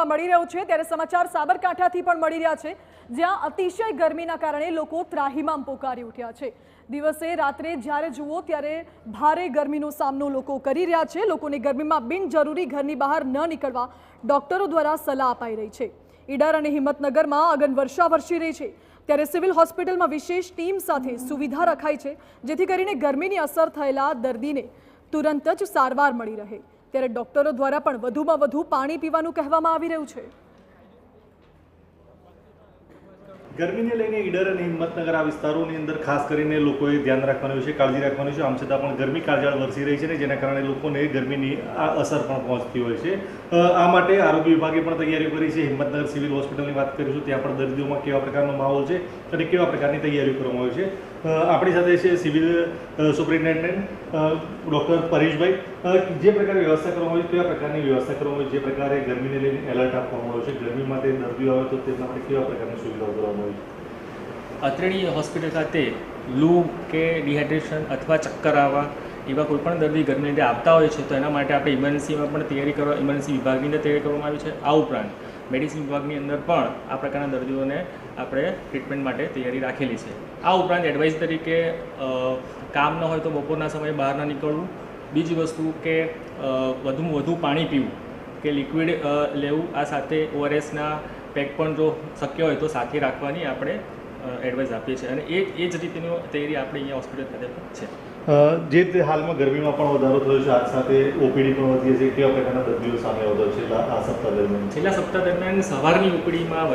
જોવા મળી રહ્યું છે ત્યારે સમાચાર સાબરકાંઠાથી પણ મળી રહ્યા છે, જ્યાં અતિશય ગરમીના કારણે લોકો ત્રાહિમામ પોકારી ઉઠ્યા છે। દિવસે રાત્રે જ્યારે જુઓ ત્યારે ભારે ગરમીનો સામનો લોકો કરી રહ્યા છે। લોકોને ગરમીમાં બિનજરૂરી ઘરની બહાર ન નીકળવા ડોક્ટરો દ્વારા સલાહ અપાઈ રહી છે। ઈડર અને હિંમતનગરમાં અગન વર્ષા વરસી રહી છે ત્યારે સિવિલ હોસ્પિટલમાં વિશેષ ટીમ સાથે સુવિધા રખાઈ છે, જેથી કરીને ગરમીની અસર થયેલા દર્દીને તુરંત જ સારવાર મળી રહે। ત્યારે ડોક્ટરો દ્વારા પણ વધુમાં વધુ પાણી પીવાનું કહેવામાં આવી રહ્યું છે। ગરમીને લઈને ઈડર અને હિંમતનગર આ વિસ્તારોની અંદર ખાસ કરીને લોકોએ ધ્યાન રાખવાનું છે, કાળજી રાખવાની છે। આમ છતાં પણ ગરમી કાળઝાળ વરસી રહી છે ને જેના કારણે લોકોને ગરમીની આ અસર પણ પહોંચતી હોય છે। આ માટે આરોગ્ય વિભાગે પણ તૈયારીઓ કરી છે। હિંમતનગર સિવિલ હોસ્પિટલની વાત કરીશું, ત્યાં પણ દર્દીઓમાં કેવા પ્રકારનો માહોલ છે અને કેવા પ્રકારની તૈયારીઓ કરવામાં આવી છે। આપણી સાથે છે સિવિલ સુપ્રિન્ટેન્ડન્ટ ડૉક્ટર પરેશભાઈ। જે પ્રકારે વ્યવસ્થા કરવામાં આવી કેવા પ્રકારની વ્યવસ્થા કરવામાં આવી, જે પ્રકારે ગરમીને લઈને એલર્ટ આપવામાં આવ્યું છે, ગરમી માટે દર્દીઓ આવે તો તેમના માટે કેવા પ્રકારની સુવિધાઓ કરવામાં આવી? અત્રેની હોસ્પિટલ ખાતે લૂ કે ડિહાઇડ્રેશન અથવા ચક્કર આવવા એવા કોઈપણ દર્દી ગરમીને લીધે આવતા હોય છે તો એના માટે આપણે ઇમરજન્સીમાં પણ તૈયારી કરવા ઇમરજન્સી વિભાગની અંદર તૈયારી કરવામાં આવી છે। આ ઉપરાંત મેડિસિન વિભાગની અંદર પણ આ પ્રકારના દર્દીઓને આપણે ટ્રીટમેન્ટ માટે તૈયારી રાખેલી છે। આ ઉપરાંત એડવાઇસ તરીકે કામ ન હોય તો બપોરના સમયે બહાર ન નીકળવું, બીજી વસ્તુ કે વધુમાં વધુ પાણી પીવું કે લિક્વિડ લેવું, આ સાથે ORSના પેક પણ જો શક્ય હોય તો સાથે રાખવાની આપણે એડવાઇસ આપીએ છીએ અને એ જ રીતની તૈયારી આપણે અહીંયા હોસ્પિટલ ખાતે છે। જે રીતે હાલમાં ગરમીમાં પણ વધારો થયો છે, આ સાથે ઓપીડી પણ વધી છે, કેવા પ્રકારના દર્દીઓ સામે આવતા છે આ સપ્તાહ દરમિયાન? છેલ્લા સપ્તાહ દરમિયાન સવારની ઓપીડીમાં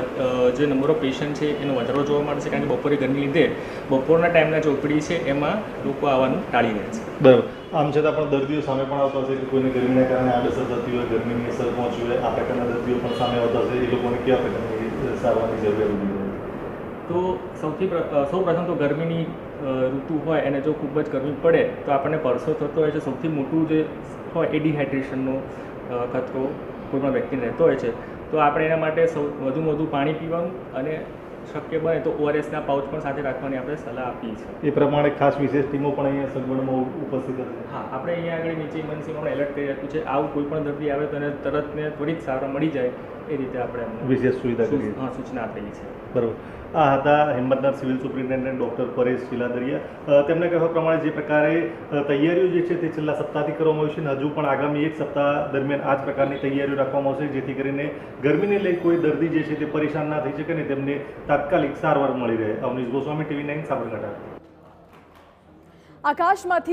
જે નંબર ઓફ પેશન્ટ છે એનો વધારો જોવા મળે છે, કારણ કે બપોરે ગરમી લીધે બપોરના ટાઈમના જે ઓપીડી છે એમાં લોકો આવવાનું ટાળી રહ્યા છે। બરાબર। આમ છતાં પણ દર્દીઓ સામે પણ આવતા હશે કે કોઈને ગરમીના કારણે આડઅસર થતી હોય, ગરમીની અસર પહોંચી હોય, આ પ્રકારના દર્દીઓ પણ સામે આવતા હશે, એ લોકોને કેવા પ્રકારની સારવારની જરૂરિયાત ઊભી હોય? તો સૌ પ્રથમ તો ગરમીની ઋતુ હોય અને જો ખૂબ જ ગરમી પડે તો આપણને પરસો થતો હોય છે। સૌથી મોટું જે હોય એ ડિહાઇડ્રેશનનો ખતરો કોઈપણ વ્યક્તિને રહેતો હોય છે, તો આપણે એના માટે વધુમાં વધુ પાણી પીવાનું અને શક્ય બને તો ORSના પાઉચ પણ સાથે રાખવાની આપણે સલાહ આપીએ છીએ। એ પ્રમાણે ખાસ વિશેષ ટીમો પણ અહીંયા સગવડમાં ઉપસ્થિત હશે? હા, આપણે અહીંયા આગળ નીચે ઇમરજન્સીમાં પણ એલર્ટ કરી રાખ્યું છે। આવું કોઈ પણ દર્દી આવે તો એને તરતને ત્વરિત સારવાર મળી જાય એ રીતે આપણે વિશેષ સુવિધા કરી સૂચના આપેલી છે। બરાબર। આ હતા Himmatnagar civil superintendent doctor Paresh Shiladariya. તેમના કહેવા પ્રમાણે જે પ્રકારે તૈયારીઓ જે છે તે છેલ્લા સપ્તાહથી કરવામાં આવી છે અને હજુ પણ આગામી એક સપ્તાહ દરમિયાન આ જ પ્રકારની તૈયારીઓ રાખવામાં આવશે, જેથી કરીને ગરમીને લઈ કોઈ દર્દી જે છે તે પરેશાન ના થઈ શકે ને તેમને તાત્કાલિક સારવાર મળી રહે। અવનીશ ગોસ્વામી, TV9 સાબરકાંઠા। આકાશમાંથી